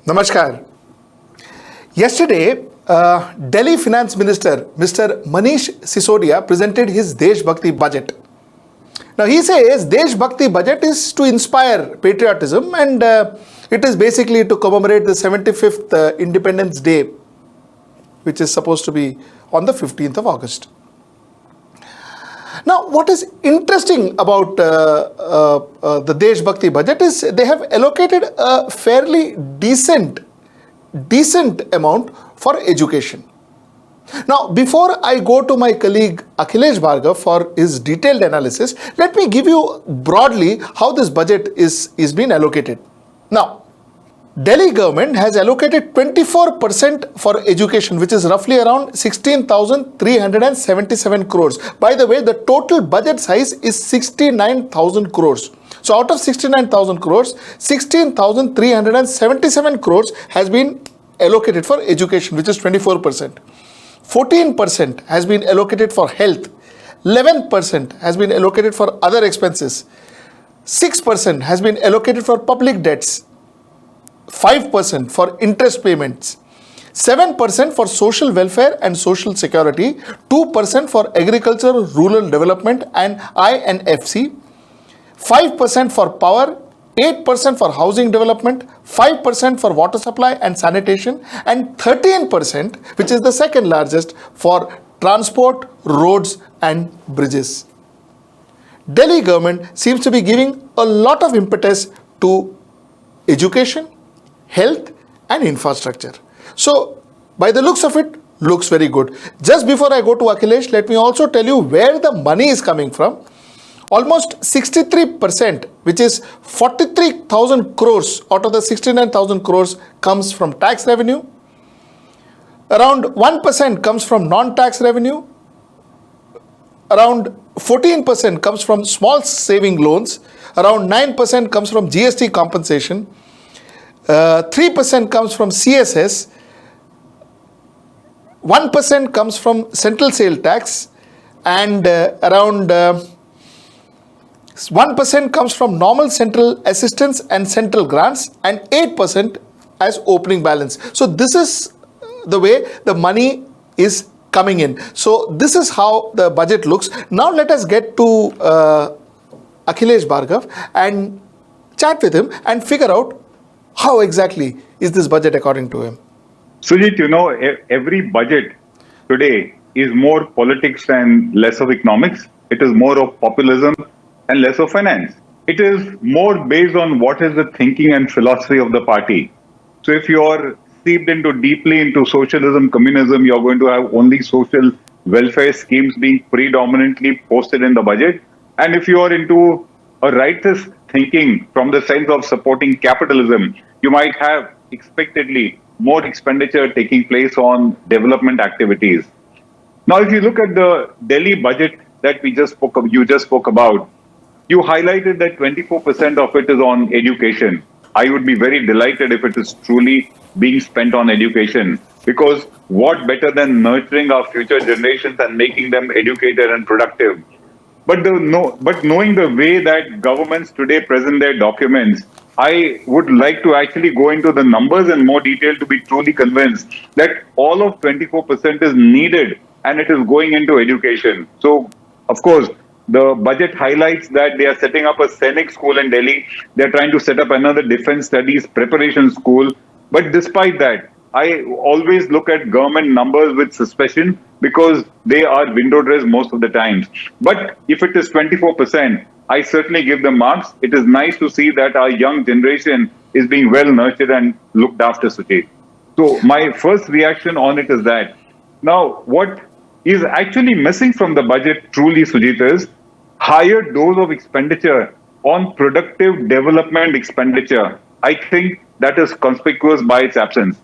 Namaskar. Yesterday, Delhi Finance Minister Mr. Manish Sisodia presented his Deshbhakti budget. Now he says Deshbhakti budget is to inspire patriotism and it is basically to commemorate the 75th Independence Day, which is supposed to be on the 15th of August. Now, what is interesting about the Deshbhakti budget is they have allocated a fairly decent amount for education. Now, before I go to my colleague Akhilesh Bhargava for his detailed analysis, let me give you broadly how this budget is being allocated. Now, Delhi government has allocated 24% for education, which is roughly around 16,377 crores. By the way, the total budget size is 69,000 crores. So out of 69,000 crores, 16,377 crores has been allocated for education, which is 24%. 14% has been allocated for health. 11% has been allocated for other expenses. 6% has been allocated for public debts. 5% for interest payments, 7% for social welfare and social security, 2% for agriculture, rural development and INFC, 5% for power, 8% for housing development, 5% for water supply and sanitation, and 13%, which is the second largest, for transport, roads and bridges. Delhi government seems to be giving a lot of impetus to education, health and infrastructure. So, by the looks of it, looks very good. Just before I go to Akhilesh, let me also tell you where the money is coming from. Almost 63%, which is 43,000 crores out of the 69,000 crores comes from tax revenue. Around 1% comes from non-tax revenue. Around 14% comes from small saving loans. Around 9% comes from GST compensation. 3% comes from CSS, 1% comes from central sale tax, and around 1% comes from normal central assistance and central grants, and 8% as opening balance. So this is the way the money is coming in. So this is how the budget looks. Now let us get to Akhilesh Bhargava and chat with him and figure out how exactly is this budget according to him? Sujit, every budget today is more politics and less of economics. It is more of populism and less of finance. It is more based on what is the thinking and philosophy of the party. So if you're steeped deeply into socialism, communism, you're going to have only social welfare schemes being predominantly posted in the budget. And if you are into a righteous thinking from the sense of supporting capitalism, you might have expectedly more expenditure taking place on development activities. Now, if you look at the Delhi budget that you just spoke about, you highlighted that 24% of it is on education. I would be very delighted if it is truly being spent on education, because what better than nurturing our future generations and making them educated and productive? But knowing the way that governments today present their documents, I would like to actually go into the numbers in more detail to be truly convinced that all of 24% is needed and it is going into education. So, of course, the budget highlights that they are setting up a Sainik school in Delhi. They are trying to set up another defense studies preparation school. But despite that, I always look at government numbers with suspicion because they are window dressed most of the times. But if it is 24%, I certainly give them marks. It is nice to see that our young generation is being well nurtured and looked after, Sujit. So my first reaction on it is that. Now, what is actually missing from the budget truly, Sujit, is higher dose of expenditure on productive development expenditure. I think that is conspicuous by its absence.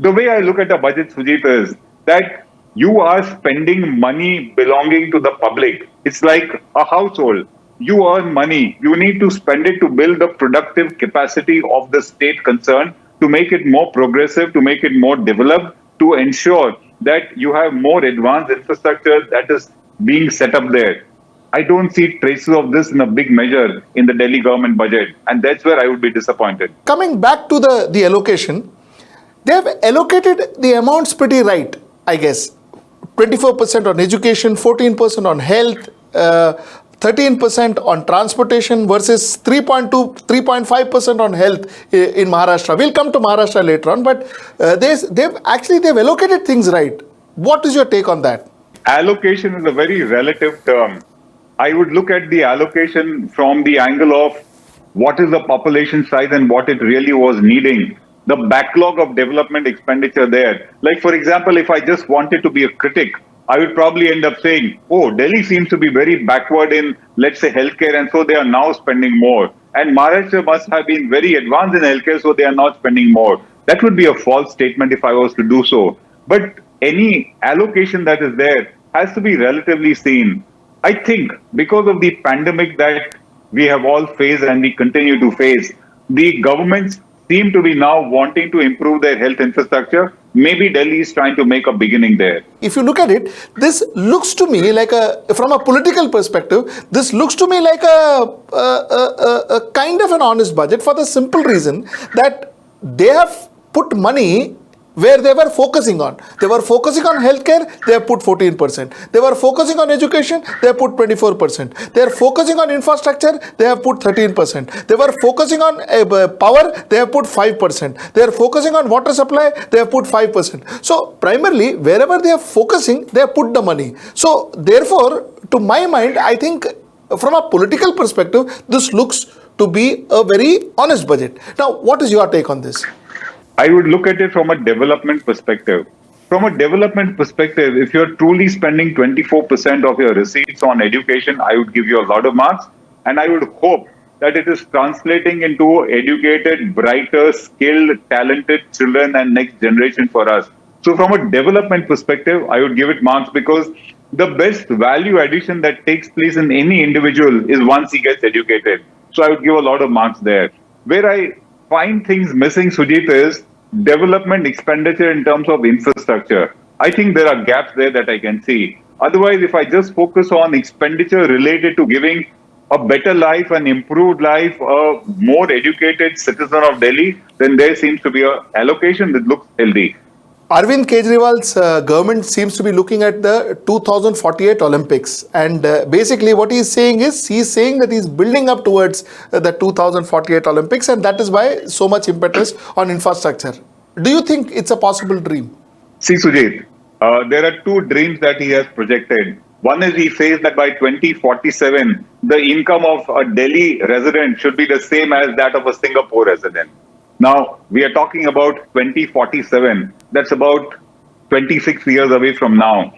The way I look at the budget, Sujit, is that you are spending money belonging to the public. It's like a household. You earn money. You need to spend it to build the productive capacity of the state concerned, to make it more progressive, to make it more developed, to ensure that you have more advanced infrastructure that is being set up there. I don't see traces of this in a big measure in the Delhi government budget, and that's where I would be disappointed. Coming back to the allocation, They have allocated the amounts pretty right, I guess. 24% on education, 14% on health, 13% on transportation versus 3.2, 3.5% on health in Maharashtra. We'll come to Maharashtra later on, but they've allocated things right. What is your take on that? Allocation is a very relative term. I would look at the allocation from the angle of what is the population size and what it really was needing. The backlog of development expenditure there. Like, for example, if I just wanted to be a critic, I would probably end up saying, oh, Delhi seems to be very backward in, let's say, healthcare, and so they are now spending more. And Maharashtra must have been very advanced in healthcare, so they are not spending more. That would be a false statement if I was to do so. But any allocation that is there has to be relatively seen. I think because of the pandemic that we have all faced and we continue to face, the governments seem to be now wanting to improve their health infrastructure. Maybe Delhi is trying to make a beginning there. If you look at it, this looks to me like from a political perspective, this looks to me like a kind of an honest budget for the simple reason that they have put money where they were focusing on. They were focusing on healthcare, they have put 14%. They were focusing on education, they have put 24%. They are focusing on infrastructure, they have put 13%. They were focusing on power, they have put 5%. They are focusing on water supply, they have put 5%. So primarily, wherever they are focusing, they have put the money. So therefore, to my mind, I think from a political perspective, this looks to be a very honest budget. Now, what is your take on this? I would look at it from a development perspective. From a development perspective, if you're truly spending 24% of your receipts on education, I would give you a lot of marks. And I would hope that it is translating into educated, brighter, skilled, talented children and next generation for us. So from a development perspective, I would give it marks because the best value addition that takes place in any individual is once he gets educated. So I would give a lot of marks there. Where I find things missing, Sujit, is development expenditure in terms of infrastructure. I think there are gaps there that I can see. Otherwise, if I just focus on expenditure related to giving a better life, an improved life, a more educated citizen of Delhi, then there seems to be an allocation that looks healthy. Arvind Kejriwal's government seems to be looking at the 2048 Olympics, and basically what he's saying that he's building up towards the 2048 Olympics, and that is why so much impetus on infrastructure. Do you think it's a possible dream? See, Sujit, there are two dreams that he has projected. One is he says that by 2047, the income of a Delhi resident should be the same as that of a Singapore resident. Now, we are talking about 2047. That's about 26 years away from now.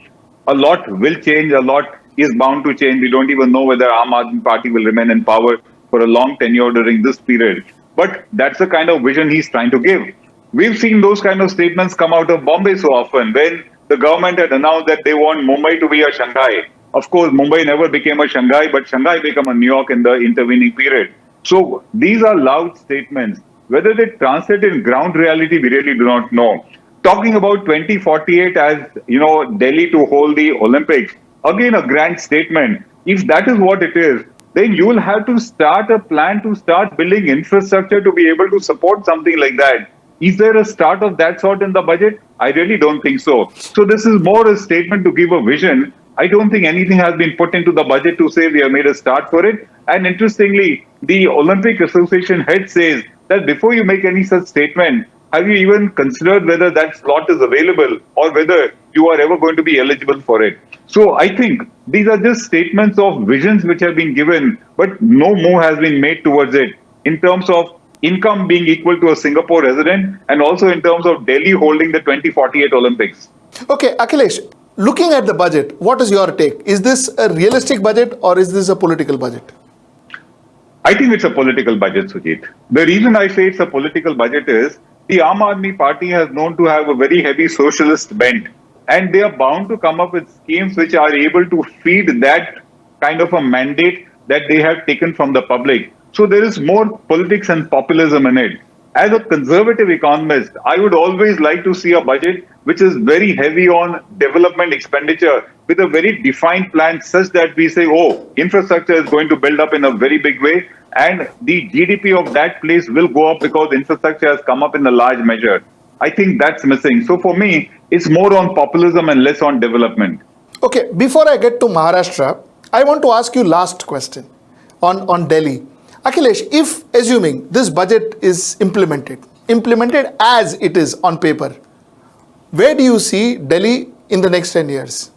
A lot will change. A lot is bound to change. We don't even know whether Aam Aadmi Party will remain in power for a long tenure during this period. But that's the kind of vision he's trying to give. We've seen those kind of statements come out of Bombay so often when the government had announced that they want Mumbai to be a Shanghai. Of course, Mumbai never became a Shanghai, but Shanghai became a New York in the intervening period. So these are loud statements. Whether they translate in ground reality, we really do not know. Talking about 2048 as, Delhi to hold the Olympics, again, a grand statement. If that is what it is, then you will have to start a plan to start building infrastructure to be able to support something like that. Is there a start of that sort in the budget? I really don't think so. So this is more a statement to give a vision. I don't think anything has been put into the budget to say we have made a start for it. And interestingly, the Olympic Association head says that before you make any such statement, have you even considered whether that slot is available or whether you are ever going to be eligible for it? So I think these are just statements of visions which have been given, but no move has been made towards it in terms of income being equal to a Singapore resident and also in terms of Delhi holding the 2048 Olympics. Okay, Akhilesh, looking at the budget, what is your take? Is this a realistic budget or is this a political budget? I think it's a political budget, Sujit. The reason I say it's a political budget is the Aam Aadmi Party has known to have a very heavy socialist bent, and they are bound to come up with schemes which are able to feed that kind of a mandate that they have taken from the public. So there is more politics and populism in it. As a conservative economist, I would always like to see a budget which is very heavy on development expenditure with a very defined plan such that we say, oh, infrastructure is going to build up in a very big way and the GDP of that place will go up because infrastructure has come up in a large measure. I think that's missing. So for me, it's more on populism and less on development. Okay, before I get to Maharashtra, I want to ask you last question on Delhi. Akhilesh, if assuming this budget is implemented as it is on paper, where do you see Delhi in the next 10 years?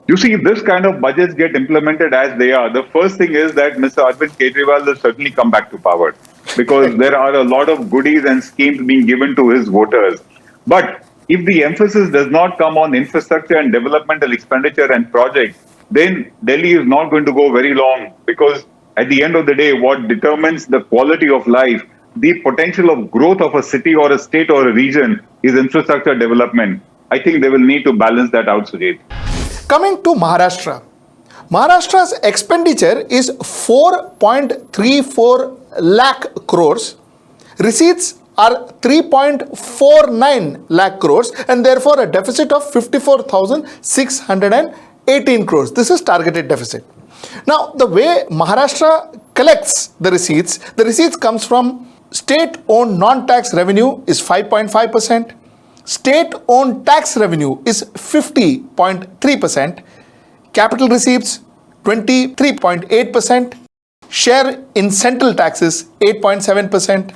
You see, if this kind of budgets get implemented as they are, the first thing is that Mr. Arvind Kejriwal will certainly come back to power because there are a lot of goodies and schemes being given to his voters. But if the emphasis does not come on infrastructure and developmental expenditure and projects, then Delhi is not going to go very long because at the end of the day, what determines the quality of life, the potential of growth of a city or a state or a region is infrastructure development. I think they will need to balance that out, Sujit. Coming to Maharashtra, Maharashtra's expenditure is 4.34 lakh crores. Receipts are 3.49 lakh crores and therefore a deficit of 54,618 crores. This is targeted deficit. Now, the way Maharashtra collects the receipts comes from state-owned non-tax revenue is 5.5%. State-owned tax revenue is 50.3%, capital receipts 23.8%, share in central taxes 8.7%,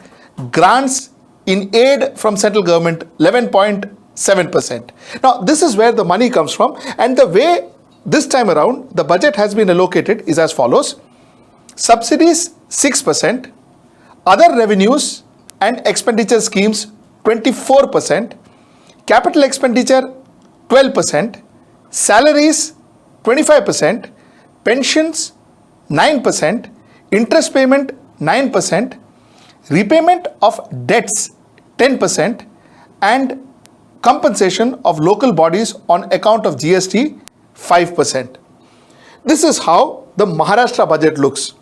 grants in aid from central government 11.7%. Now, this is where the money comes from, and the way this time around the budget has been allocated is as follows: subsidies 6%, other revenues and expenditure schemes 24%, capital expenditure 12%, salaries 25%, pensions 9%, interest payment 9%, repayment of debts 10%, and compensation of local bodies on account of GST 5%. This is how the Maharashtra budget looks.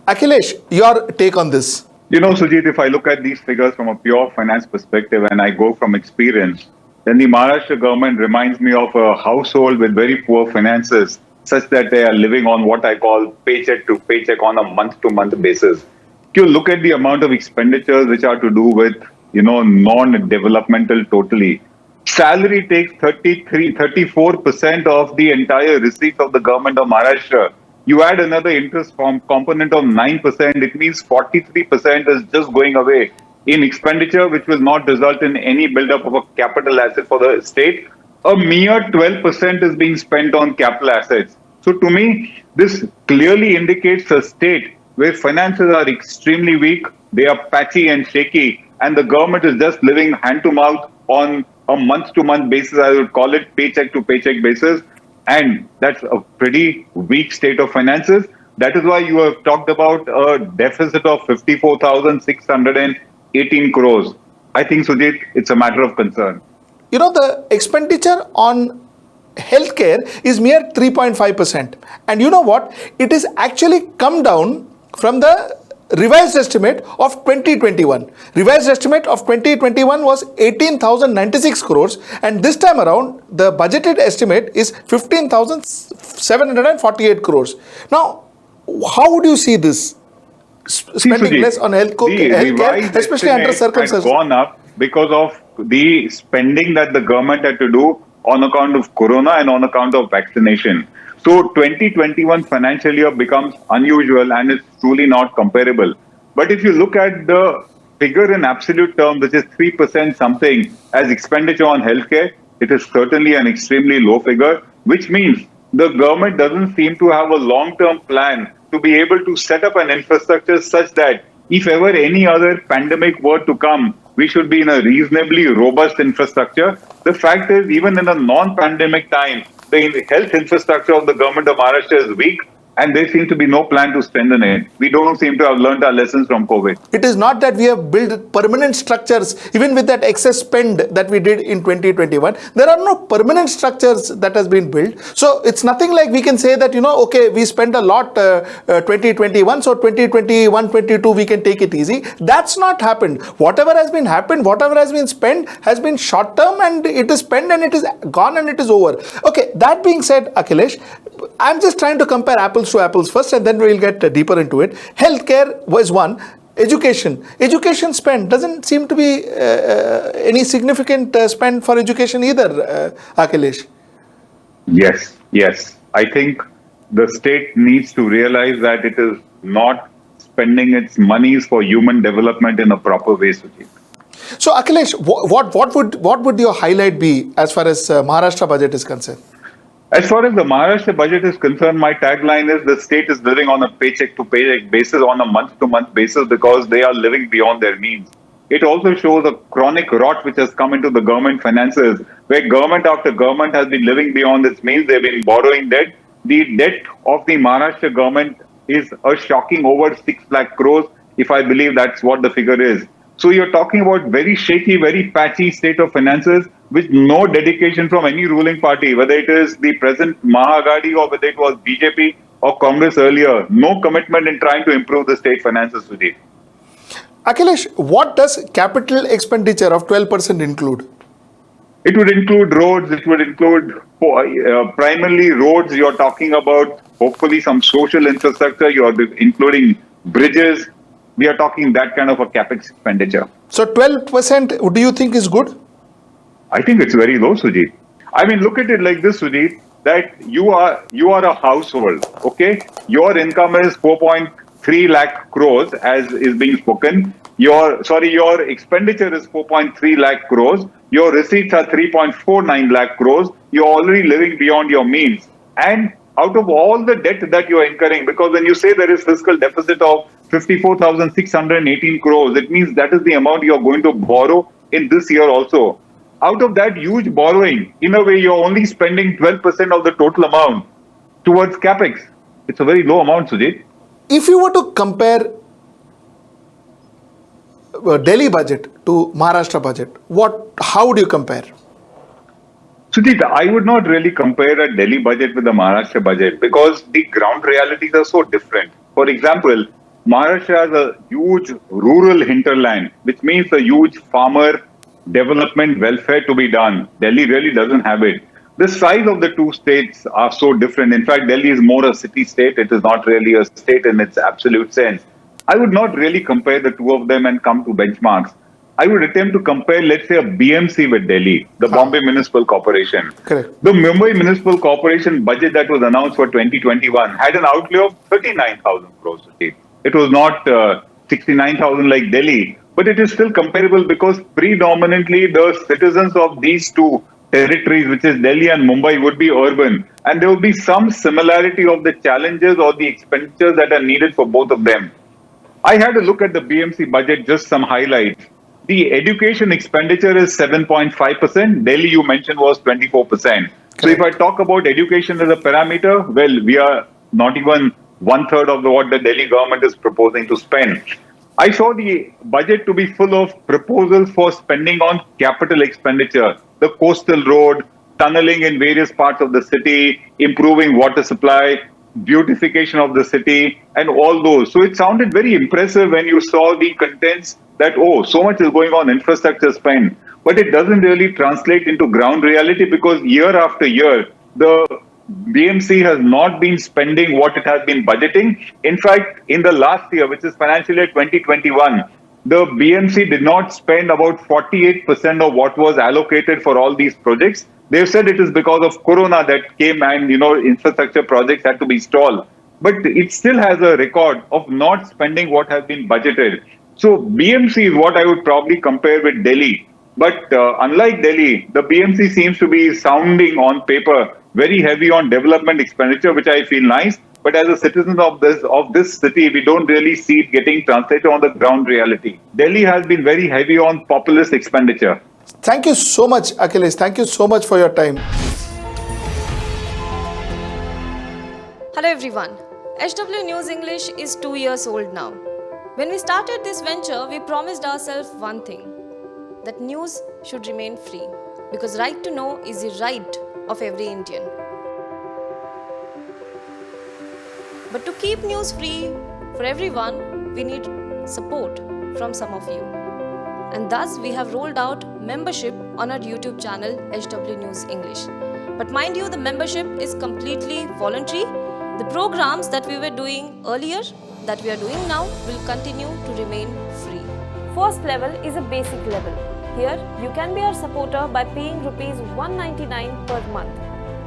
Akhilesh, your take on this? You know, Sujit, if I look at these figures from a pure finance perspective and I go from experience, then the Maharashtra government reminds me of a household with very poor finances, such that they are living on what I call paycheck to paycheck on a month-to-month basis. If you look at the amount of expenditures which are to do with, non-developmental totally, salary takes 34% of the entire receipts of the government of Maharashtra. You add another interest component of 9%, it means 43% is just going away in expenditure, which will not result in any buildup of a capital asset for the state. A mere 12% is being spent on capital assets. So to me, this clearly indicates a state where finances are extremely weak, they are patchy and shaky, and the government is just living hand to mouth on a month-to-month basis, I would call it paycheck to paycheck basis. And that's a pretty weak state of finances. That is why you have talked about a deficit of 54,618 crores. I think, Sujit, it's a matter of concern. You know, the expenditure on healthcare is mere 3.5%. And you know what? It is actually come down from the revised estimate of 2021. Revised estimate of 2021 was 18,096 crores, and this time around the budgeted estimate is 15,748 crores. Now, how would you see this? Spending Sujit, less on healthcare, especially under circumstances, has gone up because of the spending that the government had to do on account of corona and on account of vaccination. So 2021 financial year becomes unusual and it's truly not comparable. But if you look at the figure in absolute terms, which is 3% something as expenditure on healthcare, it is certainly an extremely low figure, which means the government doesn't seem to have a long-term plan to be able to set up an infrastructure such that if ever any other pandemic were to come, we should be in a reasonably robust infrastructure. The fact is, even in a non-pandemic time, the health infrastructure of the government of Maharashtra is weak, and there seems to be no plan to strengthen it. We don't seem to have learned our lessons from COVID. It is not that we have built permanent structures, even with that excess spend that we did in 2021. There are no permanent structures that has been built. So it's nothing like we can say that, okay, we spent a lot 2021, so 2021, 22, we can take it easy. That's not happened. Whatever has been spent has been short term, and it is spent and it is gone and it is over. Okay, that being said, Akhilesh, I'm just trying to compare apples to apples first, and then we'll get deeper into it. Healthcare was one. Education spend doesn't seem to be any significant spend for education either, Akhilesh. Yes, yes. I think the state needs to realize that it is not spending its monies for human development in a proper way, Sujit. So, Akhilesh, what would your highlight be as far as Maharashtra budget is concerned? As far as the Maharashtra budget is concerned, my tagline is the state is living on a paycheck to paycheck basis, on a month to month basis, because they are living beyond their means. It also shows a chronic rot which has come into the government finances, where government after government has been living beyond its means. They've been borrowing debt. The debt of the Maharashtra government is a shocking over 6 lakh crores, if I believe that's what the figure is. So you're talking about very shaky, very patchy state of finances with no dedication from any ruling party, whether it is the present Mahagadi or whether it was BJP or Congress earlier. No commitment in trying to improve the state finances today. Akhilesh, what does capital expenditure of 12% include? It would include roads. It would include primarily roads. You're talking about hopefully some social infrastructure. You're including bridges. We are talking that kind of a capex expenditure. So 12%, do you think is good? I think it's very low, Sujit. I mean, look at it like this, Sujit, that you are a household, okay? Your income is 4.3 lakh crores, as is being spoken. Your expenditure is 4.3 lakh crores. Your receipts are 3.49 lakh crores. You're already living beyond your means. And out of all the debt that you're incurring, because when you say there is fiscal deficit of 54,618 crores, it means that is the amount you're going to borrow in this year also. Out of that huge borrowing, in a way, you're only spending 12% of the total amount towards capex. It's a very low amount, Sujit. If you were to compare Delhi budget to Maharashtra budget, how would you compare? Sujit, I would not really compare a Delhi budget with the Maharashtra budget because the ground realities are so different. For example, Maharashtra has a huge rural hinterland, which means a huge farmer development welfare to be done. Delhi really doesn't have it. The size of the two states are so different. In fact, Delhi is more a city state. It is not really a state in its absolute sense. I would not really compare the two of them and come to benchmarks. I would attempt to compare, let's say, a BMC with Delhi, the Bombay Municipal Corporation. Correct. The Mumbai Municipal Corporation budget that was announced for 2021 had an outlay of 39,000 crores. It was not 69,000 like Delhi, but it is still comparable because predominantly the citizens of these two territories, which is Delhi and Mumbai, would be urban. And there will be some similarity of the challenges or the expenditures that are needed for both of them. I had a look at the BMC budget, just some highlights. The education expenditure is 7.5%. Delhi, you mentioned, was 24%. So if I talk about education as a parameter, well, we are not even one-third of what the Delhi government is proposing to spend. I saw the budget to be full of proposals for spending on capital expenditure, the coastal road, tunneling in various parts of the city, improving water supply, beautification of the city, and all those. So it sounded very impressive when you saw the contents that, oh, so much is going on infrastructure spend. But it doesn't really translate into ground reality because year after year, the BMC has not been spending what it has been budgeting. In fact, in the last year, which is financial year 2021, the BMC did not spend about 48% of what was allocated for all these projects. They've said it is because of Corona that came and, infrastructure projects had to be stalled. But it still has a record of not spending what has been budgeted. So BMC is what I would probably compare with Delhi. But unlike Delhi, the BMC seems to be sounding on paper very heavy on development expenditure, which I feel nice. But as a citizen of this city, we don't really see it getting translated on the ground reality. Delhi has been very heavy on populist expenditure. Thank you so much, Akhilesh. Thank you so much for your time. Hello everyone. HW News English is 2 years old now. When we started this venture, we promised ourselves one thing, that news should remain free, because right to know is the right of every Indian. But to keep news free for everyone, we need support from some of you. And thus we have rolled out membership on our YouTube channel HW News English. But mind you, the membership is completely voluntary The programs that we were doing earlier, that we are doing now, will continue to remain free. First level is a basic level. Here, you can be our supporter by paying rupees 199 per month.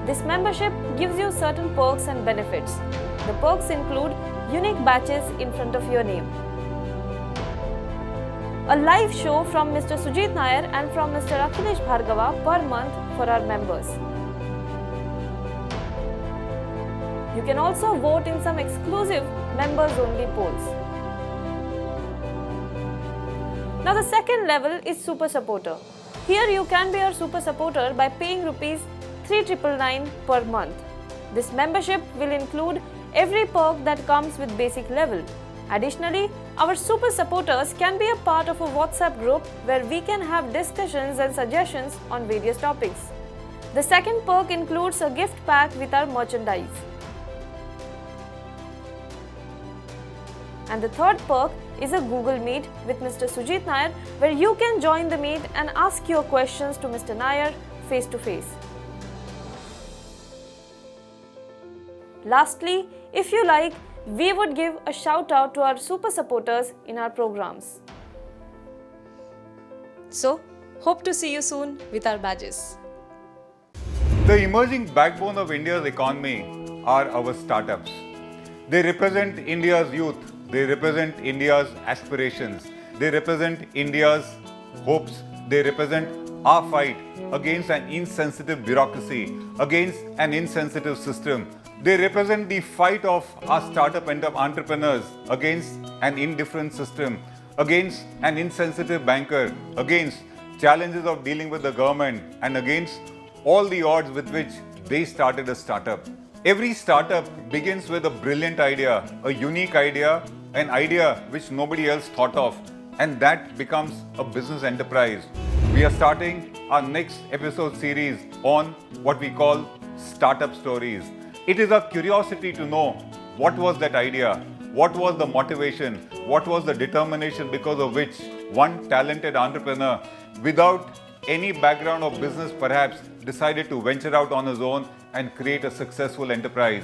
This membership gives you certain perks and benefits. The perks include unique badges in front of your name, a live show from Mr. Sujit Nair and from Mr. Akhilesh Bhargava per month for our members. You can also vote in some exclusive members-only polls. Now the second level is Super Supporter. Here you can be our Super Supporter by paying rupees 3,999 per month. This membership will include every perk that comes with basic level. Additionally, our Super Supporters can be a part of a WhatsApp group where we can have discussions and suggestions on various topics. The second perk includes a gift pack with our merchandise. And the third perk is a Google Meet with Mr. Sujit Nair, where you can join the meet and ask your questions to Mr. Nair face to face. Lastly, if you like, we would give a shout out to our super supporters in our programs. So, hope to see you soon with our badges. The emerging backbone of India's economy are our startups. They represent India's youth. They represent India's aspirations. They represent India's hopes. They represent our fight against an insensitive bureaucracy, against an insensitive system. They represent the fight of our startup entrepreneurs against an indifferent system, against an insensitive banker, against challenges of dealing with the government, and against all the odds with which they started a startup. Every startup begins with a brilliant idea, a unique idea, an idea which nobody else thought of, and that becomes a business enterprise. We are starting our next episode series on what we call startup stories. It is our curiosity to know what was that idea, what was the motivation, what was the determination because of which one talented entrepreneur, without any background of business perhaps, decided to venture out on his own and create a successful enterprise.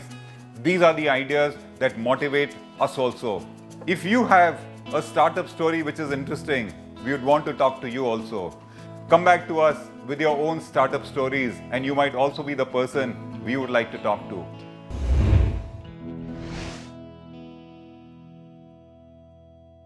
These are the ideas that motivate us also. If you have a startup story which is interesting, we would want to talk to you also. Come back to us with your own startup stories, and you might also be the person we would like to talk to.